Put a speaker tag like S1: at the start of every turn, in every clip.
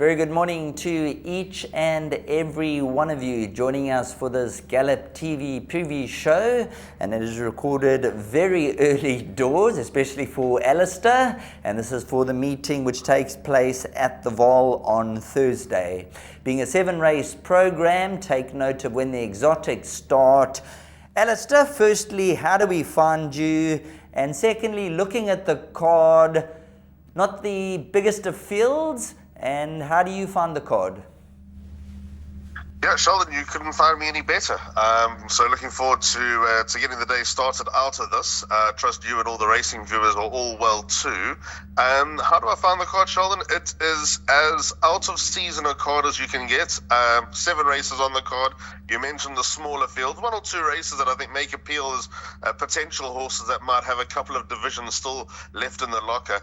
S1: Very good morning to each and every one of you joining us for this Gallop TV Preview Show, and it is recorded very early doors, especially for Alistair, and this is for the meeting which takes place at the Vaal on Thursday. Being a 7-race program, take note of when the exotics start. Alistair, firstly, how do we find you? And secondly, looking at the card, not the biggest of fields, and how do you find the card?
S2: Yeah, Sheldon, you couldn't find me any better. So looking forward to getting the day started out of this. Trust you and all the racing viewers are all well too. How do I find the card, Sheldon? It is as out of season a card as you can get. 7 races on the card. You mentioned the smaller field. 1 or 2 races that I think make appeal as potential horses that might have a couple of divisions still left in the locker.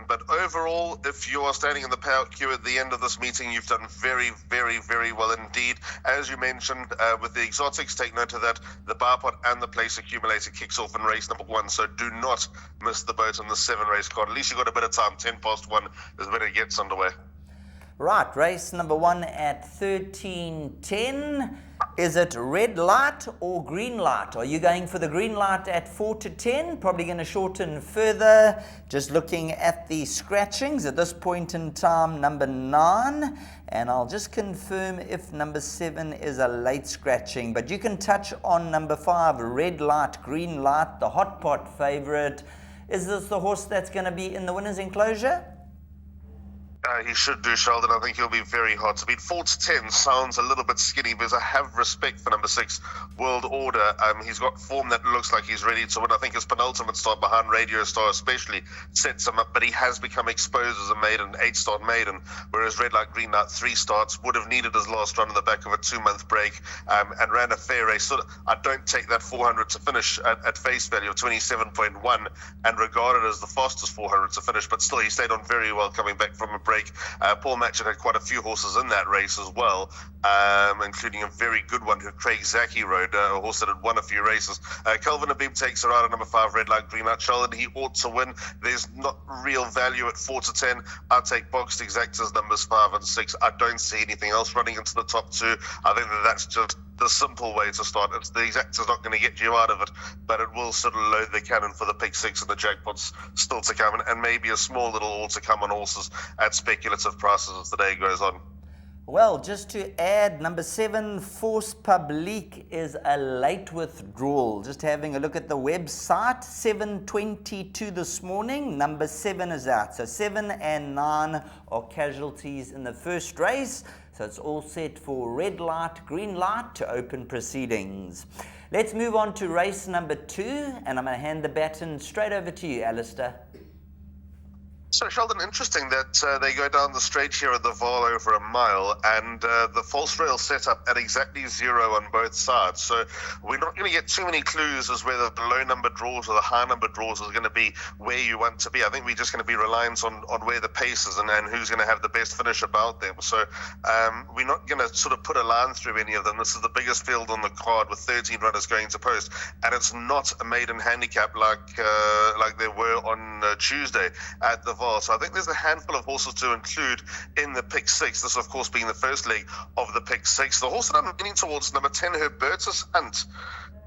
S2: But overall, if you are standing in the payout queue at the end of this meeting, you've done very, very, very well indeed. As you mentioned, with the exotics, take note of that. The bar pot and the place accumulator kicks off in race number 1, so do not miss the boat on the 7-race card. At least you've got a bit of time. 10 past 1 is when it gets underway.
S1: Right, race number 1 at 13:10. Is it red light or green light? Are you going for the green light at 4 to 10? Probably going to shorten further. Just looking at the scratchings at this point in time, number 9. And I'll just confirm if number 7 is a late scratching. But you can touch on number 5, red light, green light, the hot pot favorite. Is this the horse that's going to be in the winner's enclosure?
S2: He should do, Sheldon. I think he'll be very hot. To beat 4 to 10 sounds a little bit skinny, because I have respect for number 6, World Order. He's got form that looks like he's ready to win. I think his penultimate start behind Radio Star especially sets him up, but he has become exposed as a maiden, 8-start maiden, whereas Red Light, Green Light, 3 starts, would have needed his last run on the back of a 2-month break, and ran a fair race. So I don't take that 400 to finish at face value of 27.1 and regard it as the fastest 400 to finish, but still he stayed on very well coming back from a break. Paul Matchett had quite a few horses in that race as well, including a very good one who Craig Zaki rode, a horse that had won a few races. Kelvin Habib takes her out at number 5, Red Light, Green Light. Sheldon, he ought to win. There's not real value at 4 to 10. I'll take boxed exactas numbers 5 and 6. I don't see anything else running into the top 2. I think that's just the simple way to start. It's the exacta's not going to get you out of it, but it will sort of load the cannon for the pick 6 and the jackpots still to come, and maybe a small little all to come on horses at speculative prices as the day goes on.
S1: Well, just to add, number 7, Force Publique, is a late withdrawal. Just having a look at the website, 7:22 this morning, number 7 is out. So 7 and 9 are casualties in the first race. So it's all set for red light, green light to open proceedings. Let's move on to race number 2, and I'm going to hand the baton straight over to you, Alistair.
S2: So, Sheldon, interesting that they go down the straight here at the Vaal over a mile, and the false rail set up at exactly 0 on both sides. So we're not going to get too many clues as whether the low number draws or the high number draws is going to be where you want to be. I think we're just going to be reliant on where the pace is and who's going to have the best finish about them. So we're not going to sort of put a line through any of them. This is the biggest field on the card with 13 runners going to post, and it's not a maiden handicap like there were on Tuesday at the Vaal. So I think there's a handful of horses to include in the pick 6. This, of course, being the first leg of the pick 6. The horse that I'm leaning towards, number 10, Herbertus Hunt.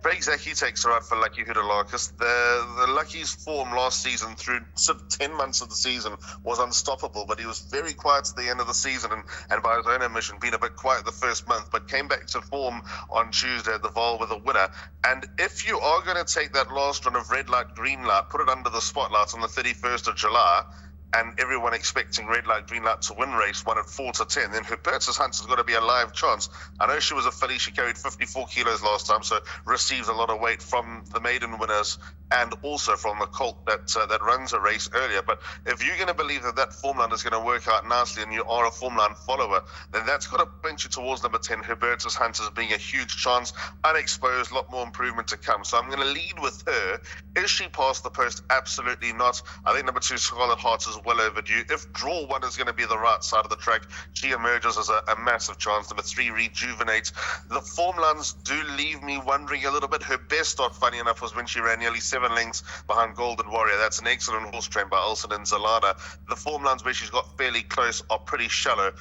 S2: Craig Zaki takes her out for Lucky Hudalakis. The Lucky's form last season through sort of 10 months of the season was unstoppable, but he was very quiet at the end of the season and by his own admission been a bit quiet the first month, but came back to form on Tuesday at the Vaal with a winner. And if you are going to take that last run of red light, green light, put it under the spotlight on the 31st of July, and everyone expecting red light, green light to win race 1 at 4 to 10, then Herbertus Hunt has got to be a live chance. I know she was a filly. She carried 54 kilos last time, so receives a lot of weight from the maiden winners and also from the colt that runs a race earlier. But if you're going to believe that form line is going to work out nicely and you are a form line follower, then that's got to point you towards number 10, Herbertus Hunt, as being a huge chance, unexposed, a lot more improvement to come. So I'm going to lead with her. Is she past the post? Absolutely not. I think number 2, Scarlet Heart, is well overdue. If draw 1 is going to be the right side of the track, she emerges as a massive chance. Number 3, Rejuvenate. The form lines do leave me wondering a little bit. Her best start, funny enough, was when she ran nearly 7 lengths behind Golden Warrior. That's an excellent horse trained by Olsen and Zalana. The form lines where she's got fairly close are pretty shallow,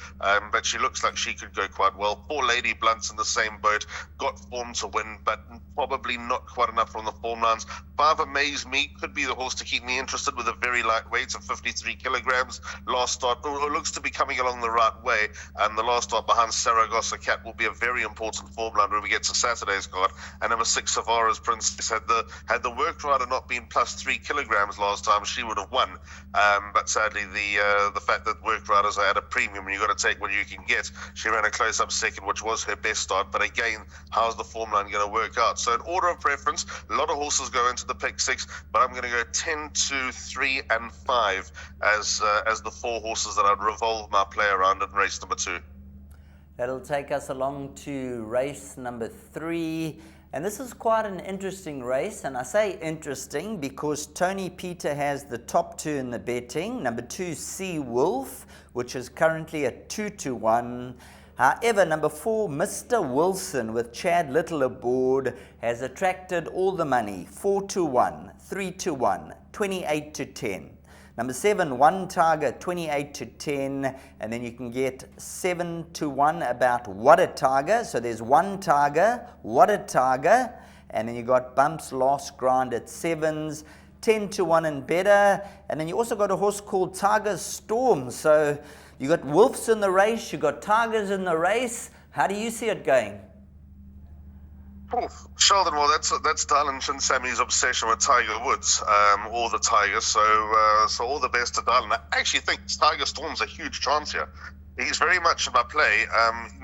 S2: but she looks like she could go quite well. 4 Lady Blunts in the same boat, got form to win, but probably not quite enough from the form lines. 5 Amaze Me could be the horse to keep me interested with a very light weight of 53 kilograms. Last start looks to be coming along the right way, and the last start behind Saragossa Cat will be a very important form line when we get to Saturday's card. And number 6 Savara's Princess had the work rider not been plus 3 kilograms last time, she would have won. But sadly, the fact that work riders are at a premium and you've got to take what you can get, she ran a close-up second, which was her best start. But again, how's the form line going to work out? So in order of preference, a lot of horses go into the pick 6, but I'm going to go 10, 2, 3, and 5 as the 4 horses that I'd revolve my play around in race number 2.
S1: That'll take us along to race number 3. And this is quite an interesting race, and I say interesting because Tony Peter has the top 2 in the betting. Number 2, Sea Wolf, which is currently at 2-1. However, number 4, Mr. Wilson, with Chad Little aboard, has attracted all the money. 4-1, 3-1, 28-10. Number 7, One Tiger, 28-10, and then you can get 7-1 about What a Tiger. So there's One Tiger, What a Tiger, and then you got Bumps Last Grind at 7s, 10-1 and better, and then you also got a horse called Tiger Storm. So you got wolves in the race, you got tigers in the race. How do you see it going?
S2: Oh, Sheldon, well, that's Dylan Chinsammy's obsession with Tiger Woods, or the Tigers. So all the best to Dylan. I actually think Tiger Storm's a huge chance here. He's very much in my play.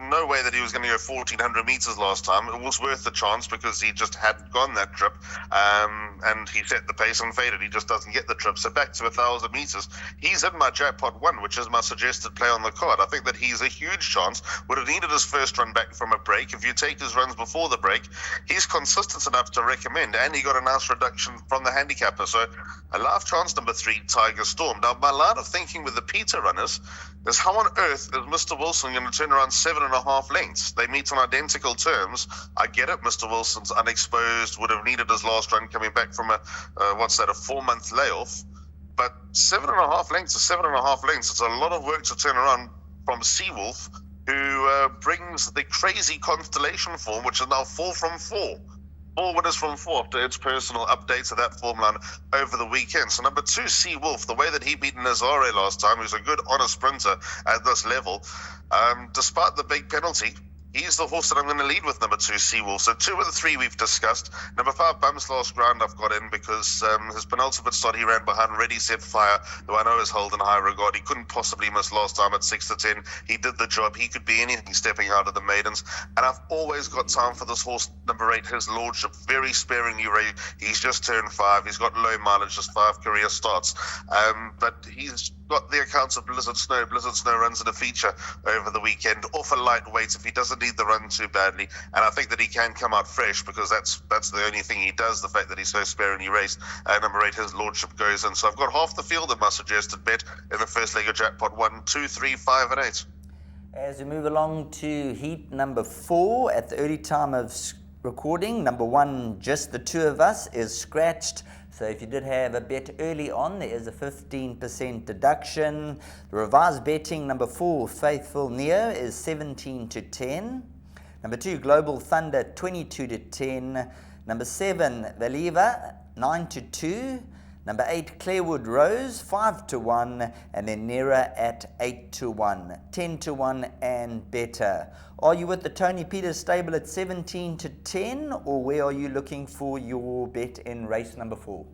S2: No way that he was going to go 1,400 meters last time. It was worth the chance because he just hadn't gone that trip, and he set the pace and faded. He just doesn't get the trip. So back to 1,000 meters. He's in my jackpot 1, which is my suggested play on the card. I think that he's a huge chance. Would have needed his first run back from a break. If you take his runs before the break, he's consistent enough to recommend, and he got a nice reduction from the handicapper. So a live chance, number 3, Tiger Storm. Now, my line of thinking with the Peter runners is how on earth is Mr. Wilson going to turn around 7.5 lengths? They meet on identical terms. I get it. Mr. Wilson's unexposed, would have needed his last run coming back from a 4-month layoff. But 7.5 lengths is 7.5 lengths. It's a lot of work to turn around from Seawolf, who brings the crazy constellation form, which is now 4 from 4. 4 winners from 4 after its personal updates of that form line over the weekend. So number 2, Sea Wolf, the way that he beat Nazare last time, who's a good honest sprinter at this level, despite the big penalty, he's the horse that I'm going to lead with, number 2, Sea Wolf. So 2 and 3 we've discussed. Number 5, Bumps Last Ground, I've got in because his penultimate start he ran behind Ready Set Fire, who I know is held in high regard. He couldn't possibly miss last time at 6-10. He did the job. He could be anything stepping out of the maidens. And I've always got time for this horse, number 8, His Lordship. Very sparingly rated. He's just turned 5. He's got low mileage, just 5 career starts. But he's got the accounts of Blizzard Snow. Blizzard Snow runs in a feature over the weekend, off a light weight if he doesn't need the run too badly, and I think that he can come out fresh because that's the only thing he does, the fact that he's so sparingly raced. Number 8, His Lordship, goes in. So I've got half the field in my suggested bet in the first leg of jackpot 1, 2, 3, 5, and 8.
S1: As we move along to heat number 4, at the early time of recording, number 1, Just the Two of Us, is scratched. So if you did have a bet early on, there is a 15% deduction. The revised betting, number 4, Faithful Neo, is 17-10. Number 2, Global Thunder, 22-10. Number 7, Valiva, 9-2. Number 8, Clarewood Rose, 5-1. And then Nera at 8-1, 10-1 and better. Are you with the Tony Peters stable at 17-10, or where are you looking for your bet in race number 4?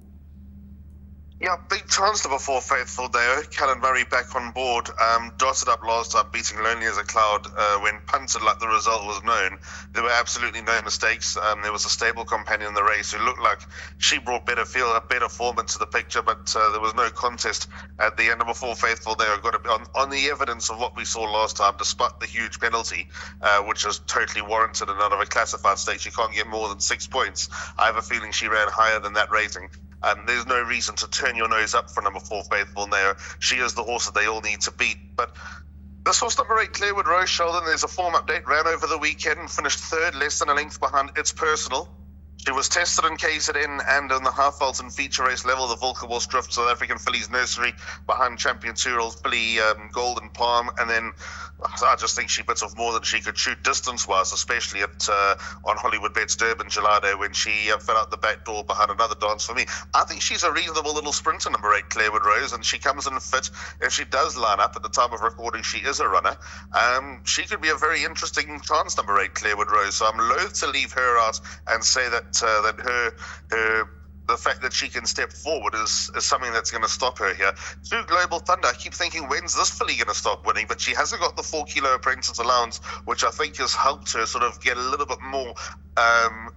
S2: Yeah, big chance number 4, Faithful Deo. Callan Murray back on board. Dotted up last time, beating Lonely as a Cloud when punted like the result was known. There were absolutely no mistakes. There was a stable companion in the race who looked like she brought better form into the picture, but there was no contest at the end. Number 4, Faithful Deo, got to be on the evidence of what we saw last time, despite the huge penalty, which is totally warranted and out of a classified stakes. You can't get more than 6 points. I have a feeling she ran higher than that rating. There's no reason to turn your nose up for number 4, Faithful Neo. She is the horse that they all need to beat. But this horse, number 8, Clearwood Rose, Sheldon, there's a form update, ran over the weekend and finished 3rd, less than a length behind It's Personal. She was tested in KZN and on the half-vault and feature race level, the Volkerwals Drift South African Fillies Nursery behind champion 2-year-old filly Golden Palm. And then I just think she bits off more than she could shoot distance-wise, especially on Hollywoodbets Durbanville when she fell out the back door behind another Dance For Me. I think she's a reasonable little sprinter, number 8, Clearwood Rose, and she comes in fit. If she does line up at the time of recording, she is a runner. She could be a very interesting chance, number 8, Clearwood Rose. So I'm loath to leave her out and say that the fact that she can step forward is something that's going to stop her here. 2, Global Thunder. I keep thinking, when's this filly going to stop winning? But she hasn't got the 4-kilo apprentice allowance, which I think has helped her sort of get a little bit more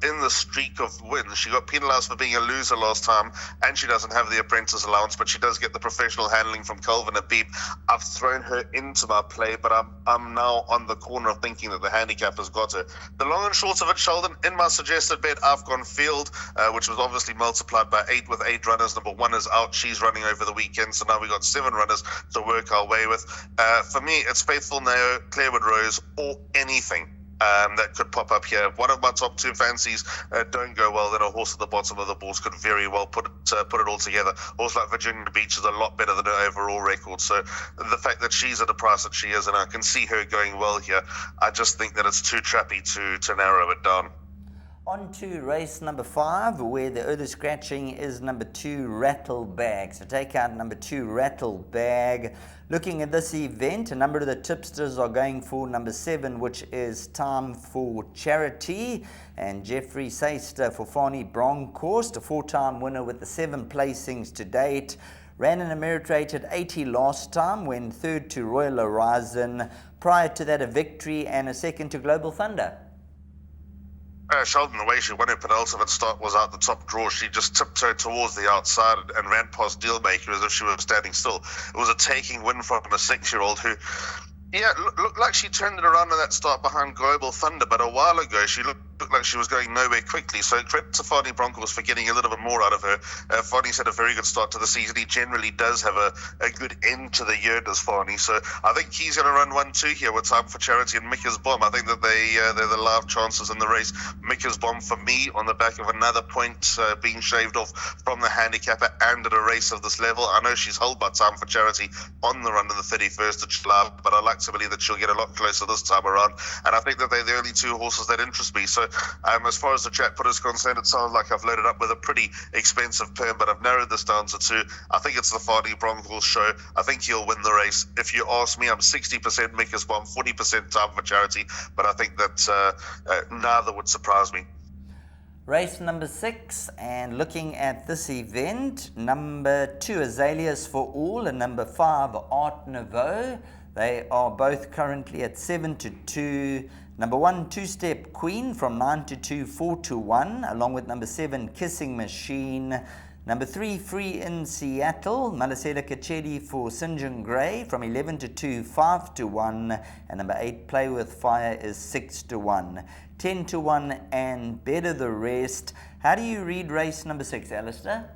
S2: in the streak of wins. She got penalised for being a loser last time, and she doesn't have the apprentice allowance, but she does get the professional handling from Calvin Abib. I've thrown her into my play, but I'm now on the corner of thinking that the handicap has got her. The long and short of it, Sheldon, in my suggested bet, I've gone Field, which was obviously multiplied by 8 with 8 runners. Number 1 is out. She's running over the weekend, so now we got 7 runners to work our way with. For me, it's Faithful Neo, Clearwood Rose, or anything that could pop up here. If one of my top 2 fancies don't go well, then a horse at the bottom of the boards could very well put it all together. A horse like Virginia Beach is a lot better than her overall record. So the fact that she's at the price that she is, and I can see her going well here, I just think that it's too trappy to narrow it down.
S1: On to race number 5, where the early scratching is number 2, Rattle Bag. So take out number 2, Rattle Bag. Looking at this event, a number of the tipsters are going for number 7, which is Time for Charity. And Jeffrey Saister for Fani Bronkhorst, a 4-time winner with the 7 placings to date. Ran an Ameritrated 80 last time, went 3rd to Royal Horizon. Prior to that, a victory and a 2nd to Global Thunder.
S2: Sheldon, the way she won her penultimate start was out the top draw. She just tiptoed towards the outside and ran past Dealmaker as if she was standing still. It was a taking win from a 6-year-old who, looked like she turned it around in that start behind Global Thunder, but a while ago she looked like she was going nowhere quickly. So credit to Fani Bronkhorst for getting a little bit more out of her. Fani's had a very good start to the season. He generally does have a good end to the year, does Fani. So I think he's going to run 1-2 here with Time for Charity and Micker's Bomb. I think that they're the live chances in the race. Micker's Bomb for me on the back of another point being shaved off from the handicapper and at a race of this level. I know she's held by Time for Charity on the run of the 31st of July, but I like to believe that she'll get a lot closer this time around. And I think that they're the only 2 horses that interest me. So as far as the chat put is concerned, it sounds like I've loaded up with a pretty expensive perm, but I've narrowed this down to 2. I think it's the Fani Bronkhorst show. I think he'll win the race. If you ask me, I'm 60% Micker's Bomb, 40% Time for Charity, but I think that neither would surprise me.
S1: Race number 6, and looking at this event, number 2, Azaleas for All, and number 5, Art Nouveau. They are both currently at 7-2. Number 1, Two Step Queen from 9-2, 4-1, along with number 7, Kissing Machine. Number 3, Free in Seattle, Malasela Kachedi for St. John Gray from 11-2, 5-1, and number 8, Play with Fire is 6-1, 10-1, and Better the Rest. How do you read race number 6, Alistair?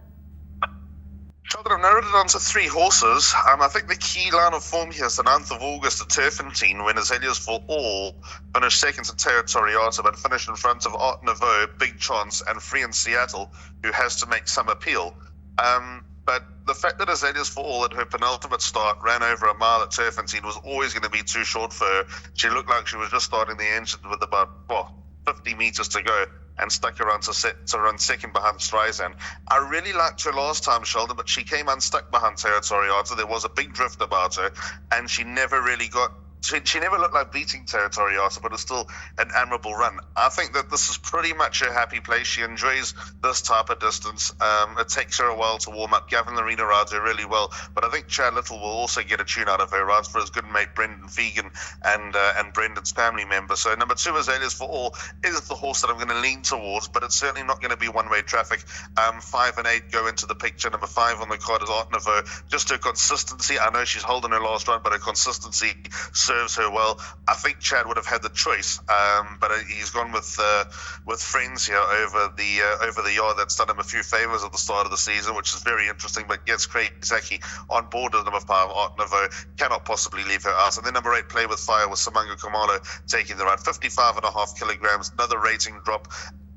S2: I've narrowed it down to 3 horses. I think the key line of form here is the 9th of August at Turfentine, when Azaleas for All finished 2nd to Territoriata, but finished in front of Art Nouveau, Big Chance, and Free in Seattle, who has to make some appeal. But the fact that Azaleas for All at her penultimate start ran over a mile at Turfentine was always going to be too short for her. She looked like she was just starting the engine with about 50 meters to go, and stuck around to run 2nd behind Streisand. I really liked her last time, Sheldon, but she came unstuck behind Territoriata. There was a big drift about her, and she never really got... She never looked like beating Territoriata, but it's still an admirable run. I think that this is pretty much her happy place. She enjoys this type of distance. It takes her a while to warm up. Gavin Lorena rides her really well, but I think Chad Little will also get a tune out of her. Rides for his good mate Brendan Fegan and Brendan's family member. So number 2, Azaleas for All, is the horse that I'm going to lean towards, but it's certainly not going to be one-way traffic. 5 and 8 go into the picture. Number 5 on the card is Art Nouveau. Just her consistency. I know she's holding her last run, but her consistency serves her well. I think Chad would have had the choice, but he's gone with friends here over the yard. That's done him a few favours at the start of the season, which is very interesting. But gets Craig Zaki on board as number 5, Art Nouveau. Cannot possibly leave her out. And then number 8, Play With Fire, with Simanga Khumalo taking the run. 55.5 kilograms, another rating drop.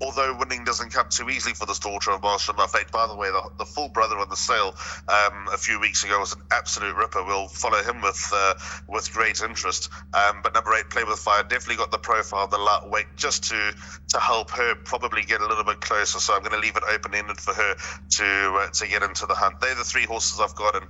S2: Although winning doesn't come too easily for this daughter of Marshall Buffett. By the way, the full brother on the sale a few weeks ago was an absolute ripper. We'll follow him with great interest. But number 8, Play With Fire, definitely got the profile, the lightweight, just to help her probably get a little bit closer. So I'm going to leave it open-ended for her to get into the hunt. They're the 3 horses I've got in.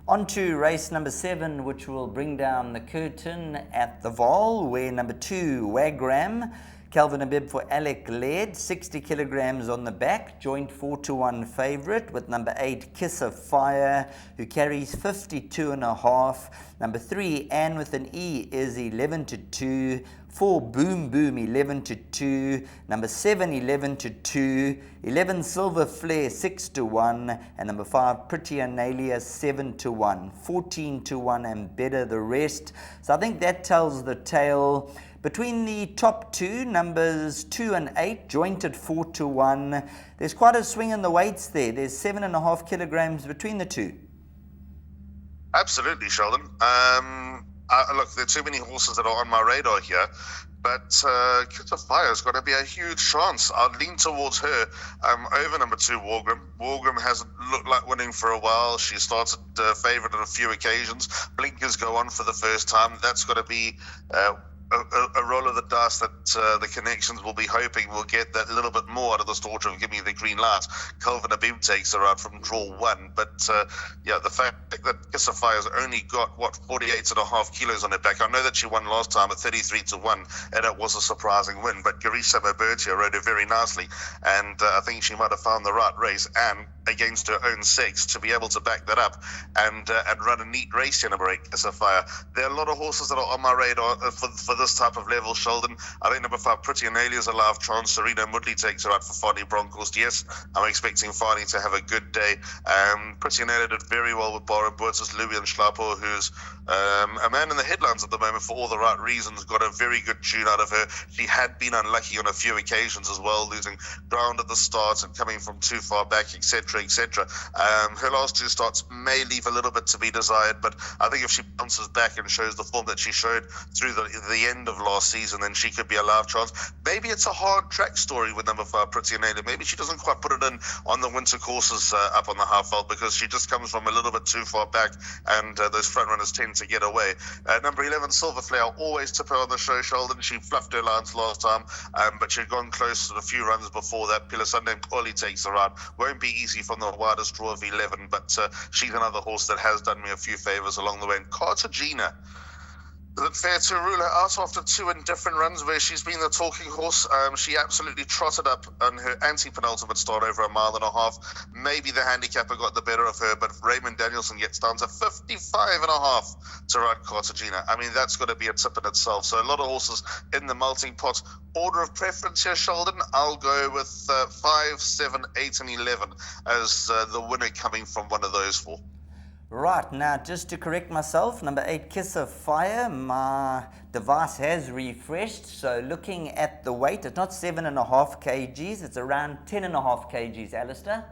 S1: On to race number 7, which will bring down the curtain at the Vaal, where number 2, Wagram, Calvin Abib for Alec led, 60 kilograms on the back, joint 4-1 favourite, with number 8, Kiss of Fire, who carries 52.5. Number 3, Anne with an E, is 11-2. 4, Boom Boom, 11-2. Number 7, 11-2. 11, Silver Flare, 6-1. And number 5, Pretty Analia, 7-1. 14-1 and better the rest. So I think that tells the tale. Between the top 2, numbers 2 and 8, joint at 4-1. There's quite a swing in the weights there. There's 7.5 kilograms between the 2.
S2: Absolutely, Sheldon. Look, there are too many horses that are on my radar here, but Kiss of Fire has got to be a huge chance. I'll lean towards her over number 2, Wagram. Wagram hasn't looked like winning for a while. She started favourite on a few occasions. Blinkers go on for the first time. That's got to be a roll of the dice that the connections will be hoping will get that little bit more out of this daughter of giving the green light. Calvin Abib takes her out from draw 1, but the fact that Kiss of Fire has only got 48.5 kilos on her back. I know that she won last time at 33-1, and it was a surprising win, but Garisha Mabertia rode her very nicely, and I think she might have found the right race and against her own sex to be able to back that up and run a neat race here, number 8, Kiss of Fire. There are a lot of horses that are on my radar for this type of level, Sheldon. I think number 5, Pretty Analia, is a live chance. Serena Moodley takes her out for Fani Bronkhorst. Yes, I'm expecting Fani to have a good day. Pretty Analia did very well with Baron Boots' Louis and Schlappo, who's a man in the headlines at the moment for all the right reasons. Got a very good tune out of her. She had been unlucky on a few occasions as well, losing ground at the start and coming from too far back, etc., etc. Her last 2 starts may leave a little bit to be desired, but I think if she bounces back and shows the form that she showed through the end of last season, then she could be a live chance. Maybe it's a hard track story with number 5, Pretty Analia. Maybe she doesn't quite put it in on the winter courses up on the half vault, because she just comes from a little bit too far back, and those front runners tend to get away. Number 11, Silver Flare, I'll always tip her on the show, Sheldon. She fluffed her lines last time, but she'd gone close to a few runs before that. Pila Sunday Quali takes her out. Won't be easy from the widest draw of 11, but she's another horse that has done me a few favours along the way. And Cartagena, is it fair to rule her out after 2 indifferent runs where she's been the talking horse? She absolutely trotted up on her anti-penultimate start over 1.5 miles. Maybe the handicapper got the better of her, but Raymond Danielson gets down to 55.5 to ride Cartagena. I mean, that's got to be a tip in itself. So a lot of horses in the melting pot. Order of preference here, Sheldon, I'll go with 5, 7, 8 and 11 as the winner coming from one of those 4.
S1: Right, now just to correct myself, number 8, Kiss of Fire, my device has refreshed, so looking at the weight, it's not 7.5 kgs, it's around 10.5 kgs, Alistair.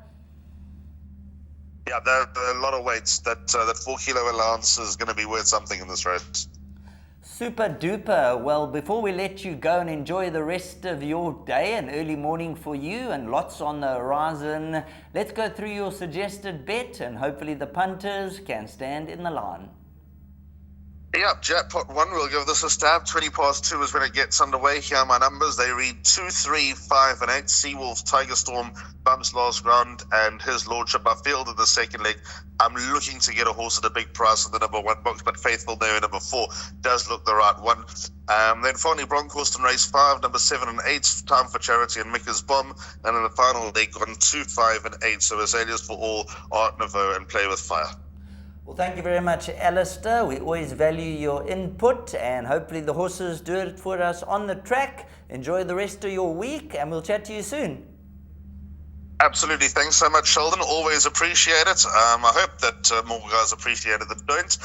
S2: Yeah, there are a lot of weights. That 4 kilo allowance is going to be worth something in this race.
S1: Super duper. Well, before we let you go and enjoy the rest of your day, an early morning for you and lots on the horizon, let's go through your suggested bet and hopefully the punters can stand in the line.
S2: Yeah, jackpot 1, we'll give this a stab. 2:20 is when it gets underway. Here are my numbers. They read 2, 3, 5 and 8. Seawolf, Tiger Storm, bumps last round, and His Lordship. I fielded the second leg. I'm looking to get a horse at a big price in the number 1 box, but Faithful There in number 4 does look the right one. Then Fani Bronkhorst in race 5, number 7 and 8, Time for Charity and Micker's Bomb. And in the final leg on 2, 5 and 8. So Azaleas for All, Art Nouveau and Play With Fire.
S1: Well, thank you very much, Alistair. We always value your input, and hopefully the horses do it for us on the track. Enjoy the rest of your week, and we'll chat to you soon.
S2: Absolutely. Thanks so much, Sheldon. Always appreciate it. I hope that more guys appreciate it than don't.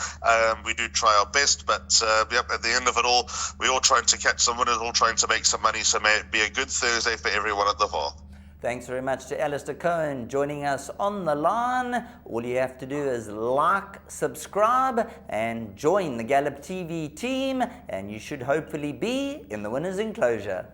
S2: We do try our best, but yep, at the end of it all, we're all trying to catch some winners, all trying to make some money, so may it be a good Thursday for everyone at the Vaal.
S1: Thanks very much to Alistair Cohen joining us on the line. All you have to do is like, subscribe, and join the Gallop TV team, and you should hopefully be in the winner's enclosure.